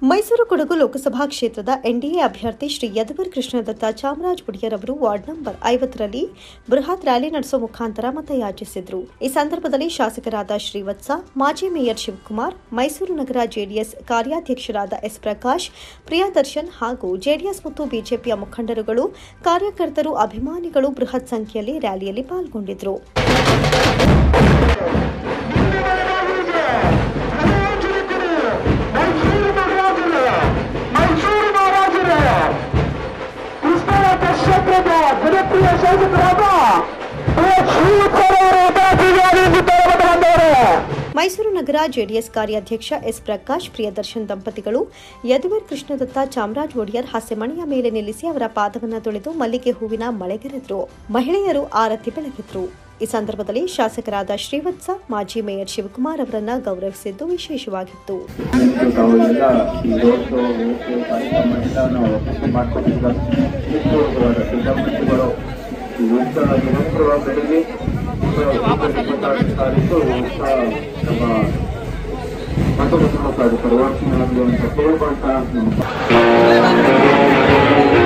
ಮೈಸೂರು ಕೊಡಗು ಲೋಕಸಭಾ ಕ್ಷೇತ್ರದ ಎನ್ಡಿಎ ಅಭ್ಯರ್ಥಿ ಶ್ರೀ ಯದುವೀರ್ ಕೃಷ್ಣದತ್ತ ಚಾಮರಾಜ ಒಡೆಯರ್ ಅವರು ವಾರ್ಡ್ ನಂಬರ್ 50ರಲ್ಲಿ ಬೃಹತ್ ರ್ಯಾಲಿ ನಡೆಸುವ ಮುಖಾಂತರ ಮತಯಾಚಿಸಿದರು. ಈ ಸಂದರ್ಭದಲ್ಲಿ ಶಾಸಕರಾದ ಶ್ರೀವತ್ಸ, ಮಾಜಿ ಮೇಯರ್ ಶಿವಕುಮಾರ್, ಮೈಸೂರು ನಗರ ಜೆಡಿಎಸ್ ಕಾರ್ಯಾಧ್ಯಕ್ಷರಾದ ಎಸ್ ಪ್ರಕಾಶ್, ಪ್ರಿಯದರ್ಶನ್ ಹಾಗೂ ಜೆಡಿಎಸ್ ಮತ್ತು ಬಿಜೆಪಿಯ ಮುಖಂಡರುಗಳು, ಕಾರ್ಯಕರ್ತರು, ಅಭಿಮಾನಿಗಳು ಬೃಹತ್ ಸಂಖ್ಯೆಯಲ್ಲಿ ರ್ಯಾಲಿಯಲ್ಲಿ ಪಾಲ್ಗೊಂಡಿದ್ದರು. ಮೈಸೂರು ನಗರ ಜೆಡಿಎಸ್ ಕಾರ್ಯಾಧ್ಯಕ್ಷ ಎಸ್ ಪ್ರಕಾಶ್, ಪ್ರಿಯದರ್ಶನ್ ದಂಪತಿಗಳು ಯದುವೀರ್ ಕೃಷ್ಣದತ್ತ ಚಾಮರಾಜ ಒಡೆಯರ್ ಹಾಸ್ಯಮಣಿಯ ಮೇಲೆ ನಿಲ್ಲಿಸಿ ಅವರ ಪಾದವನ್ನು ತೊಳೆದು ಮಲ್ಲಿಗೆ ಹೂವಿನ ಮಳೆಗರೆದರು. ಮಹಿಳೆಯರು ಆರತಿ ಬೆಳಗಿದ್ರು. ಈ ಸಂದರ್ಭದಲ್ಲಿ ಶಾಸಕರಾದ ಶ್ರೀವತ್ಸ, ಮಾಜಿ ಮೇಯರ್ ಶಿವಕುಮಾರ್ ಅವರನ್ನ ಗೌರವಿಸಿದ್ದು ವಿಶೇಷವಾಗಿತ್ತು. ಪರಿವರ್ತನೆ